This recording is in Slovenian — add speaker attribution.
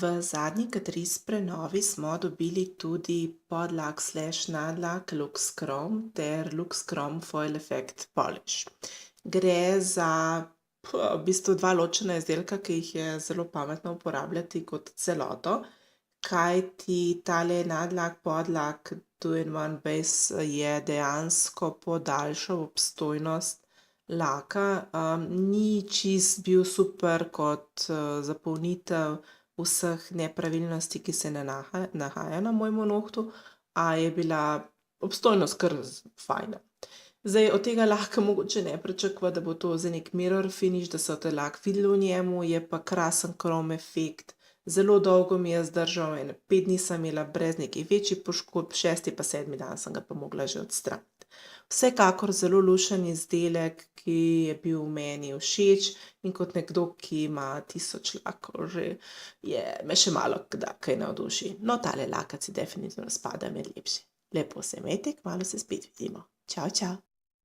Speaker 1: V zadnji Catrice prenovi smo dobili tudi podlak/nadlak Lux Chrome ter Lux Chrome Foil Effect Polish. Gre za v bistvu dva ločena izdelka, ki jih je zelo pametno uporabljati kot celoto, kajti tale nadlak, podlak Two-in-One Base je dejansko podaljšal obstojnost laka. Ni čisto bil super kot zapolnitev vseh nepravilnosti, ki se nahaja na mojemu nohtu, a je bila obstojnost kar fajna. Zdaj, od tega laka mogoče ne pričakovati, da bo to zdaj neki mirror finish, da se bo te lak videlo v njemu, je pa krasen krom efekt. Zelo dolgo mi je zdržal, 5 dni sem imela brez nekih večjih poškodb, 6. pa 7. dan sem ga pa mogla že odstraniti. Vsekakor zelo lušen izdelek, ki je bil meni všeč, in kot nekdo, ki ima 1000 lakov že, me še malo kaj navduši. No, tale lakac si definitivno spada med lepši. Lepo se imejte, kmalu se spet vidimo. Čau, čau.